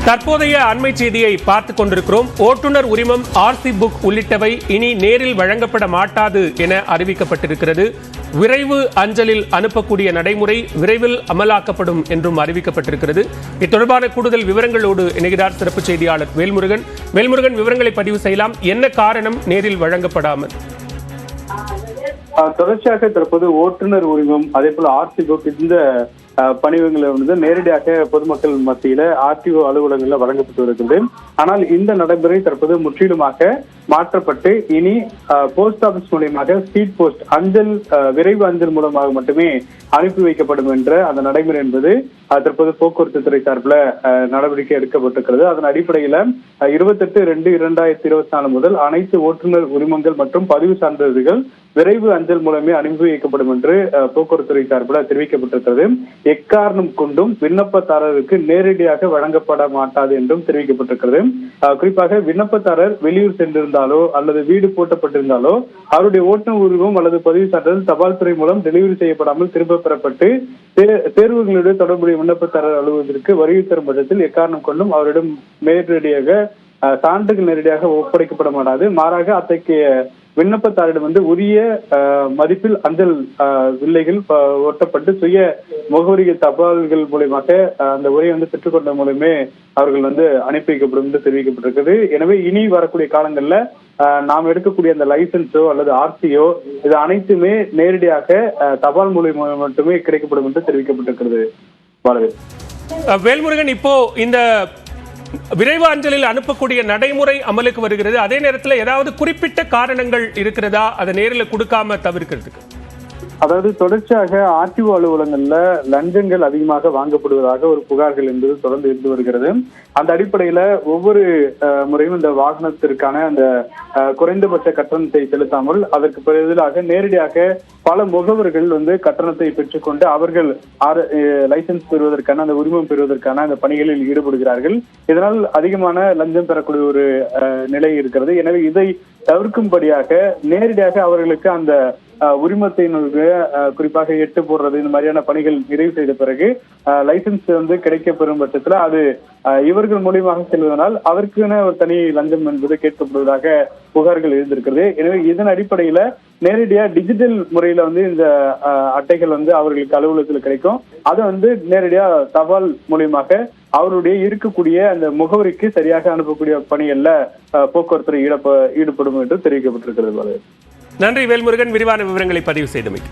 தற்போதைய அண்மை செய்தியை பார்த்துக் கொண்டிருக்கிறோம். ஓட்டுநர் உரிமம், ஆர்சி புக் உள்ளிட்டவை இனி நேரில் வழங்கப்பட மாட்டாது என அறிவிக்கப்பட்டிருக்கிறது. விரைவு அஞ்சலில் அனுப்பக்கூடிய நடைமுறை விரைவில் அமலாக்கப்படும் என்றும் அறிவிக்கப்பட்டிருக்கிறது. இது தொடர்பான கூடுதல் விவரங்களோடு இணைகிறார் சிறப்பு செய்தியாளர் வேல்முருகன். வேல்முருகன், விவரங்களை பதிவு செய்யலாம். என்ன காரணம் நேரில் வழங்கப்படாமல்? தொடர்ச்சியாக தற்போது ஓட்டுநர் உரிமம், அதே போல ஆர்சி புக், இந்த பணிவங்களை வந்து நேரடியாக பொதுமக்கள் மத்தியில ஆர்டிஓ அலுவலகங்களில் வழங்கப்பட்டு வருகிறது. ஆனால் இந்த நடைமுறை தற்போது முற்றிலுமாக மாற்றப்பட்டு இனி போஸ்ட் ஆபீஸ் மூலமாக ஸ்பீட் போஸ்ட் அஞ்சல், விரைவு அஞ்சல் மூலமாக மட்டுமே அனுப்பி வைக்கப்படும் என்ற அந்த நடைமுறை என்பது தற்போது போக்குவரத்து துறை சார்பில் நடவடிக்கை எடுக்கப்பட்டிருக்கிறது. அதன் அடிப்படையில 28/2/2024 முதல் அனைத்து ஓட்டுநர் உரிமங்கள் மற்றும் பதிவு சான்றிதழ்கள் விரைவு அஞ்சல் மூலமே அனுப்பி வைக்கப்படும் என்று போக்குவரத்து துறை சார்பில் தெரிவிக்கப்பட்டிருக்கிறது. எக்காரணம் கொண்டும் விண்ணப்பதாரருக்கு நேரடியாக வழங்கப்பட மாட்டாது என்றும் தெரிவிக்கப்பட்டிருக்கிறது. குறிப்பாக விண்ணப்பதாரர் வெளியூர் சென்றிருந்தாலோ அல்லது வீடு பூட்டப்பட்டிருந்தாலோ அவருடைய ஓட்டுநர் உரிமம் அல்லது பதிவு சான்றிதழ் தபால் துறை மூலம் டெலிவரி செய்யப்படாமல் திரும்ப பெறப்பட்டு தேர்வுகளுடைய தொடர்புடைய விண்ணப்பதாரர் அலுவலகத்திற்கு வருகை தரும் பட்சத்தில் எக்காரணம் கொண்டும் அவரிடம் நேரடியாக சான்றுகள் நேரடியாக ஒப்படைக்கப்பட மாட்டாது. மாறாக அத்தகைய விண்ணப்பதாரிடம் வந்து உரிய மதிப்பில் அஞ்சல் வில்லைகள் ஒட்டப்பட்டு சுய முகவரி தபால்கள் மூலமாக அந்த உரையை வந்து பெற்றுக்கொண்ட மூலமே அவர்கள் வந்து அனுப்பி வைக்கப்படும் என்று தெரிவிக்கப்பட்டிருக்கிறது. எனவே இனி வரக்கூடிய காலங்கள்ல நாம் எடுக்கக்கூடிய அந்த லைசன்ஸோ அல்லது ஆர்சியோ இது அனைத்துமே நேரடியாக தபால் மூலியமாக மட்டுமே கிடைக்கப்படும் என்று தெரிவிக்கப்பட்டிருக்கிறது. வேல்முருகன், இப்போ இந்த விரைவு அஞ்சலில் அனுப்பக்கூடிய நடைமுறை அமலுக்கு வருகிறது. அதே நேரத்தில் ஏதாவது குறிப்பிட்ட காரணங்கள் இருக்கிறதா அதை நேரில் கொடுக்காம தவிர்க்கிறதுக்கு? அதாவது தொடர்ச்சியாக ஆர்டிஓ அலுவலகங்கள்ல லஞ்சங்கள் அதிகமாக வாங்கப்படுவதாக ஒரு புகார்கள் என்பது தொடர்ந்து இருந்து வருகிறது. அந்த அடிப்படையில ஒவ்வொரு முறையும் இந்த வாகனத்திற்கான அந்த குறைந்தபட்ச கட்டணத்தை செலுத்தாமல் அதற்கு பதிலாக நேரடியாக பல முகவர்கள் வந்து கட்டணத்தை பெற்றுக்கொண்டு அவர்கள் லைசன்ஸ் பெறுவதற்கான அந்த உரிமம் பெறுவதற்கான அந்த பணிகளில் ஈடுபடுகிறார்கள். இதனால் அதிகமான லஞ்சம் பெறக்கூடிய ஒரு நிலை இருக்கிறது. எனவே இதை தவிர்க்கும்படியாக நேரடியாக அவர்களுக்கு அந்த உரிமத்தினுடைய குறிப்பாக எட்டு போடுறது இந்த மாதிரியான பணிகள் நிறைவு செய்த பிறகு லைசன்ஸ் வந்து கிடைக்கப்பெறும் பட்சத்துல அது இவர்கள் மூலியமாக செல்வதனால் அதற்குன்னு ஒரு தனி லஞ்சம் என்பது கேட்கப்படுவதாக புகார்கள் எழுந்திருக்கிறது. எனவே இதன் அடிப்படையில நேரடியா டிஜிட்டல் முறையில வந்து இந்த அட்டைகள் வந்து அவர்களுக்கு அலுவலகத்தில் கிடைக்கும். அதை வந்து நேரடியா தபால் மூலியமாக அவருடைய இருக்கக்கூடிய அந்த முகவரிக்கு சரியாக அனுப்பக்கூடிய பணிகள்ல போக்குவரத்து ஈடுபடும் என்று தெரிவிக்கப்பட்டிருக்கிறது. நன்றி வேல்முருகன், விரிவான விவரங்களை பதிவு செய்தமைக்கு.